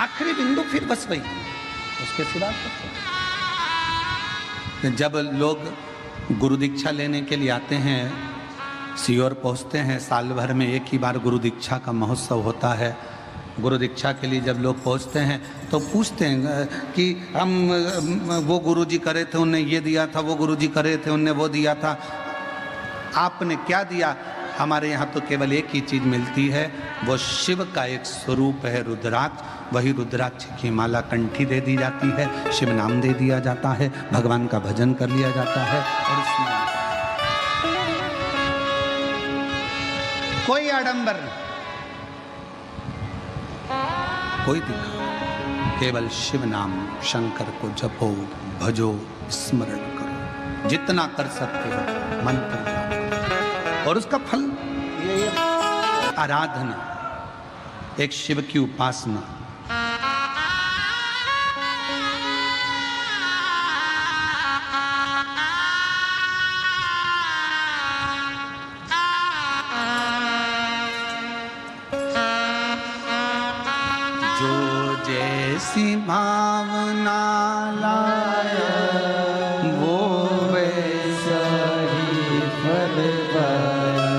आखिरी बिंदु फिर बस वही, उसके सिवा कुछ। जब लोग गुरु दीक्षा लेने के लिए आते हैं, सीहोर पहुंचते हैं, साल भर में एक ही बार गुरु दीक्षा का महोत्सव होता है। गुरु दीक्षा के लिए जब लोग पहुंचते हैं तो पूछते हैं कि हम वो गुरु जी करे थे उनने ये दिया था, वो गुरु जी करे थे उनने वो दिया था, आपने क्या दिया? हमारे यहाँ तो केवल एक ही चीज़ मिलती है, वो शिव का एक स्वरूप है रुद्राक्ष। वही रुद्राक्ष की माला कंठी दे दी जाती है, शिव नाम दे दिया जाता है, भगवान का भजन कर लिया जाता है। और इसमें कोई आडंबर नहीं, कोई दिखा, केवल शिव नाम शंकर को जपो, भजो, स्मरण करो, जितना कर सकते हो मंत्र जाप। और उसका फल ये आराधना, एक शिव की उपासना। जो जैसी भावना लाया वो वैसा ही फल पाया,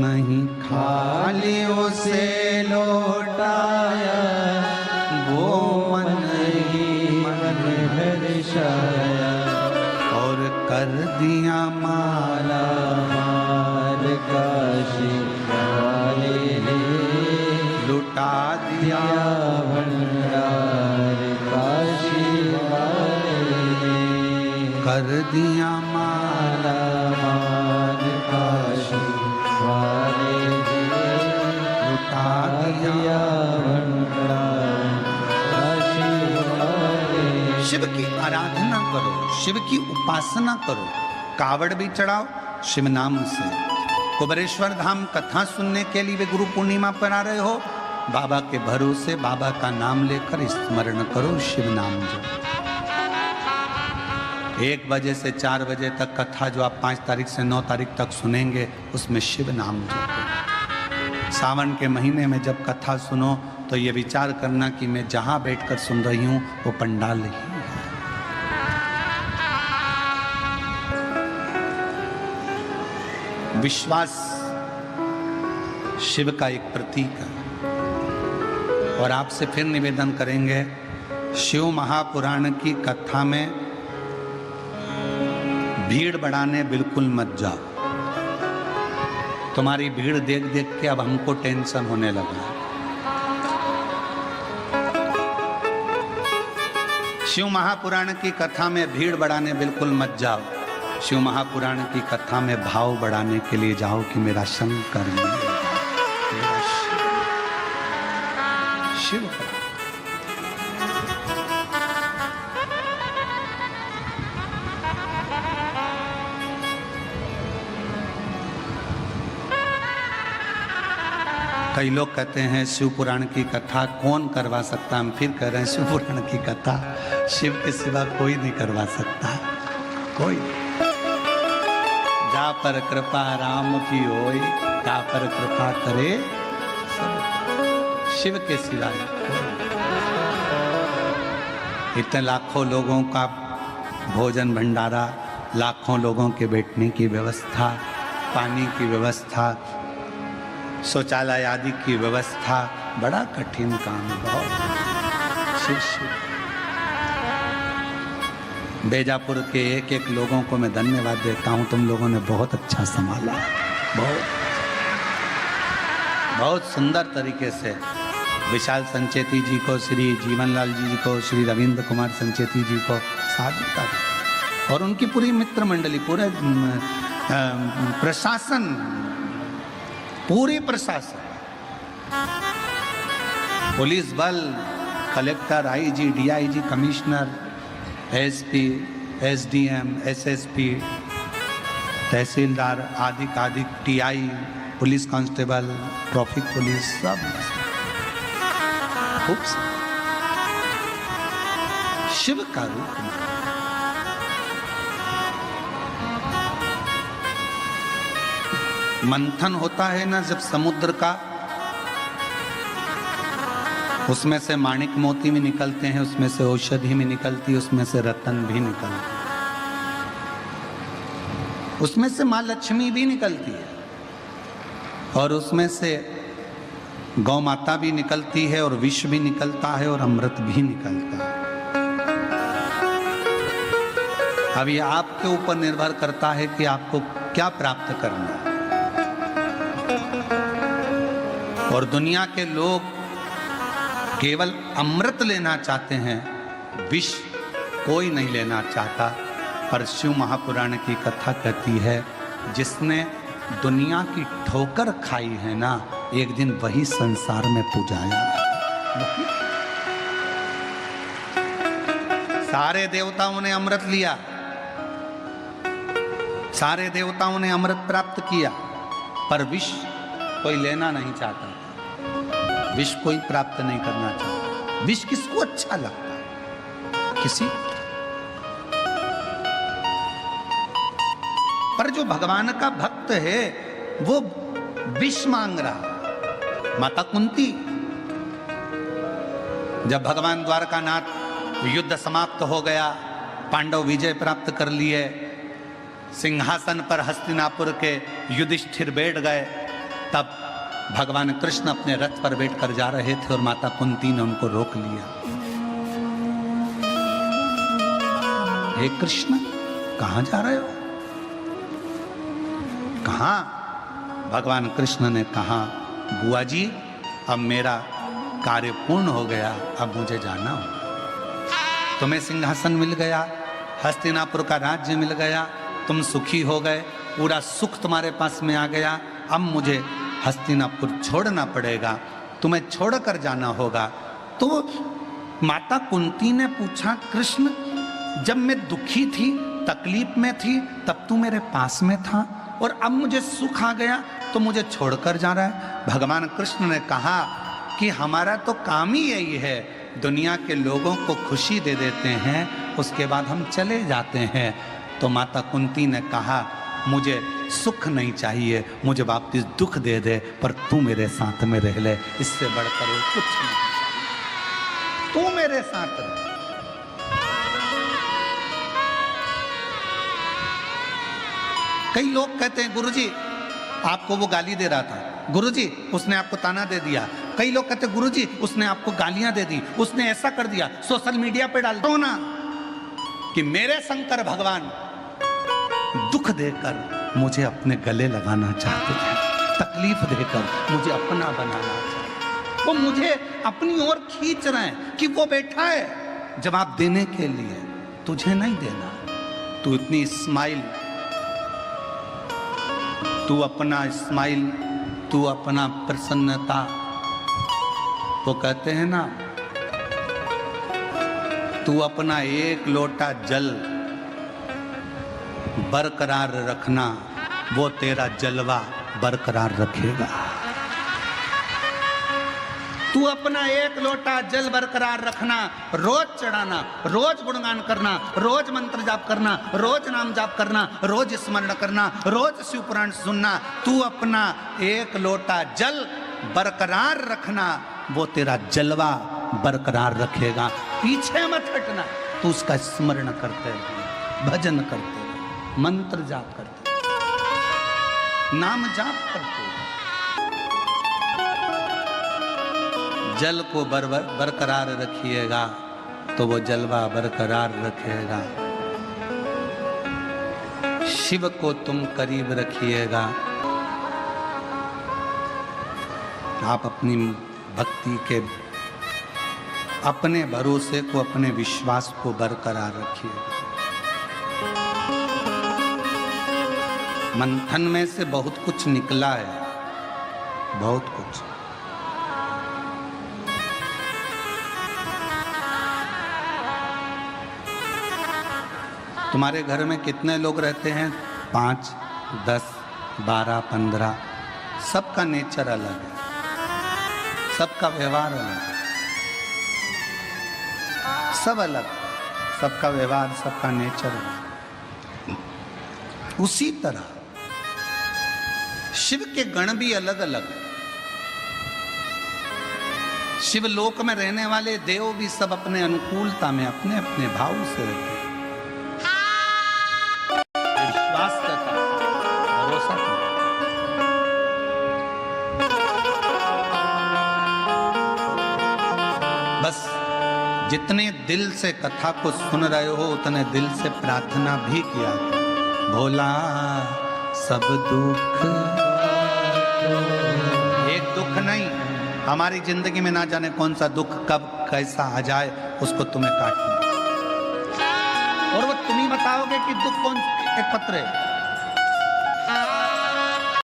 नहीं खाली उसे लौटाया, वो मन ही मन हर्षाया, और कर दिया माला माल काशी वाले, लुटा दिया भंडार काशी वाले, कर दिया माला माल काशी वाले, लुटा दिया भंडार काशी वाले। शिव की आराधना करो, शिव की उपासना करो, कावड़ भी चढ़ाओ शिव नाम से। कुबरेश्वर धाम कथा सुनने के लिए भी गुरु पूर्णिमा पर आ रहे हो, बाबा के भरोसे बाबा का नाम लेकर स्मरण करो, शिव नाम जो 1 बजे से 4 बजे तक कथा जो आप 5 तारीख से 9 तारीख तक सुनेंगे, उसमें शिव नाम जो। सावन के महीने में जब कथा सुनो तो ये विचार करना कि मैं जहां बैठकर सुन रही हूं वो पंडाल ही है। विश्वास शिव का एक प्रतीक है। और आपसे फिर निवेदन करेंगे, शिव महापुराण की कथा में भीड़ बढ़ाने बिल्कुल मत जाओ। तुम्हारी भीड़ देख देख के अब हमको टेंशन होने लगा। शिव महापुराण की कथा में भीड़ बढ़ाने बिल्कुल मत जाओ। शिव महापुराण की कथा में भाव बढ़ाने के लिए जाओ कि मेरा शंकर मेरा शिव। कई लोग कहते हैं शिव पुराण की कथा कौन करवा सकता, हम फिर कह रहे हैं शिव पुराण की कथा शिव के सिवा कोई नहीं करवा सकता, कोई। जा पर कृपा राम की होई, जा पर कृपा करे सब, शिव के सिवाय। इतने लाखों लोगों का भोजन भंडारा, लाखों लोगों के बैठने की व्यवस्था, पानी की व्यवस्था, शौचालय आदि की व्यवस्था, बड़ा कठिन काम है, बहुत। शिव शिव। बेजापुर के एक एक लोगों को मैं धन्यवाद देता हूँ, तुम लोगों ने बहुत अच्छा संभाला, बहुत सुंदर तरीके से। विशाल संचेती जी को, श्री जीवनलाल जी को, श्री रविंद्र कुमार संचेती जी को साधुता और उनकी पूरी मित्र मंडली, पूरे प्रशासन, पूरी प्रशासन, पुलिस बल, collector, IG, DIG, commissioner, SP, SDM, SSP, तहसीलदार, आदि TI, police constable, traffic police, सब खूब शिव का रूप। मंथन होता है ना जब समुद्र का, उसमें से माणिक मोती भी निकलते हैं, उसमें से औषधि भी निकलती है, उसमें से रतन भी निकलते हैं, उसमें से माँ लक्ष्मी भी निकलती है, और उसमें से गौ माता भी निकलती है, और विष भी निकलता है, और अमृत भी निकलता है। अब ये आपके ऊपर निर्भर करता है कि आपको क्या प्राप्त करना है। और दुनिया के लोग केवल अमृत लेना चाहते हैं, विष कोई नहीं लेना चाहता। पर शिव महापुराण की कथा कहती है, जिसने दुनिया की ठोकर खाई है ना, एक दिन वही संसार में पूजाया। सारे देवताओं ने अमृत लिया, सारे देवताओं ने अमृत प्राप्त किया, पर विष कोई लेना नहीं चाहता, विष कोई प्राप्त नहीं करना चाहता। विष किसको अच्छा लगता है? किसी। पर जो भगवान का भक्त है वो विष मांग रहा। माता कुंती, जब भगवान द्वारकानाथ युद्ध समाप्त हो गया, पांडव विजय प्राप्त कर लिए, सिंहासन पर हस्तिनापुर के युधिष्ठिर बैठ गए, तब भगवान कृष्ण अपने रथ पर बैठकर जा रहे थे और माता कुंती ने उनको रोक लिया। हे कृष्ण, कहां जा रहे हो? कहां? भगवान कृष्ण ने कहा, बुआ जी, अब मेरा कार्य पूर्ण हो गया, अब मुझे जाना हो। तुम्हें सिंहासन मिल गया, हस्तिनापुर का राज्य मिल गया, तुम सुखी हो गए, पूरा सुख तुम्हारे पास में आ गया, अब मुझे हस्तिनापुर छोड़ना पड़ेगा, तुम्हें छोड़कर जाना होगा। तो माता कुंती ने पूछा, कृष्ण, जब मैं दुखी थी, तकलीफ में थी, तब तू मेरे पास में था, और अब मुझे सुख आ गया तो मुझे छोड़कर जा रहा है। भगवान कृष्ण ने कहा कि हमारा तो काम ही यही है, दुनिया के लोगों को खुशी दे देते हैं, उसके बाद हम चले जाते हैं। तो माता कुंती ने कहा, मुझे सुख नहीं चाहिए, मुझे वापस दुख दे दे, पर तू मेरे साथ में रह ले, इससे बढ़कर वो कुछ नहीं, तू मेरे साथ रह। कई लोग कहते हैं, गुरुजी आपको वो गाली दे रहा था, गुरुजी उसने आपको ताना दे दिया। कई लोग कहते हैं, गुरुजी उसने आपको गालियां दे दी, उसने ऐसा कर दिया, सोशल मीडिया पे डाल दो ना कि मेरे शंकर भगवान दुख देकर मुझे अपने गले लगाना चाहते हैं, तकलीफ देकर मुझे अपना बनाना चाहते हैं, वो मुझे अपनी ओर खींच रहे हैं कि वो बैठा है जवाब देने के लिए, तुझे नहीं देना। तू इतनी स्माइल, तू अपना स्माइल, तू अपना प्रसन्नता, वो कहते हैं ना, तू अपना एक लोटा जल बरकरार रखना, वो तेरा जलवा बरकरार रखेगा। तू अपना एक लोटा जल बरकरार रखना, रोज चढ़ाना, रोज गुणगान करना, रोज मंत्र जाप करना, रोज नाम जाप करना, रोज स्मरण करना, रोज शिव पुराण सुनना। तू अपना एक लोटा जल बरकरार रखना, वो तेरा जलवा बरकरार रखेगा। पीछे मत हटना, तू उसका स्मरण करते रहे, भजन करते रहे, मंत्र जाप करते, नाम जाप करते। जल को बरकरार रखिएगा तो वो जलवा बरकरार रखेगा। शिव को तुम करीब रखिएगा, आप अपनी भक्ति के अपने भरोसे को, अपने विश्वास को बरकरार रखिएगा। मंथन में से बहुत कुछ निकला है, बहुत कुछ। तुम्हारे घर में कितने लोग रहते हैं? 5, 10, 12, 15। सबका नेचर अलग है, सबका व्यवहार अलग है, सब अलग, सबका व्यवहार, सबका नेचर अलग। उसी तरह शिव के गण भी अलग अलग है। शिवलोक में रहने वाले देव भी सब अपने अनुकूलता में अपने अपने भाव से रहते हैं। विश्वास करता, भरोसा करता। बस जितने दिल से कथा को सुन रहे हो उतने दिल से प्रार्थना भी किया। भोला सब दुख, एक दुख नहीं, हमारी जिंदगी में ना जाने कौन सा दुख कब कैसा आ जाए, उसको तुम्हें काटना और वो तुम ही बताओगे कि दुख कौन एक पत्र है।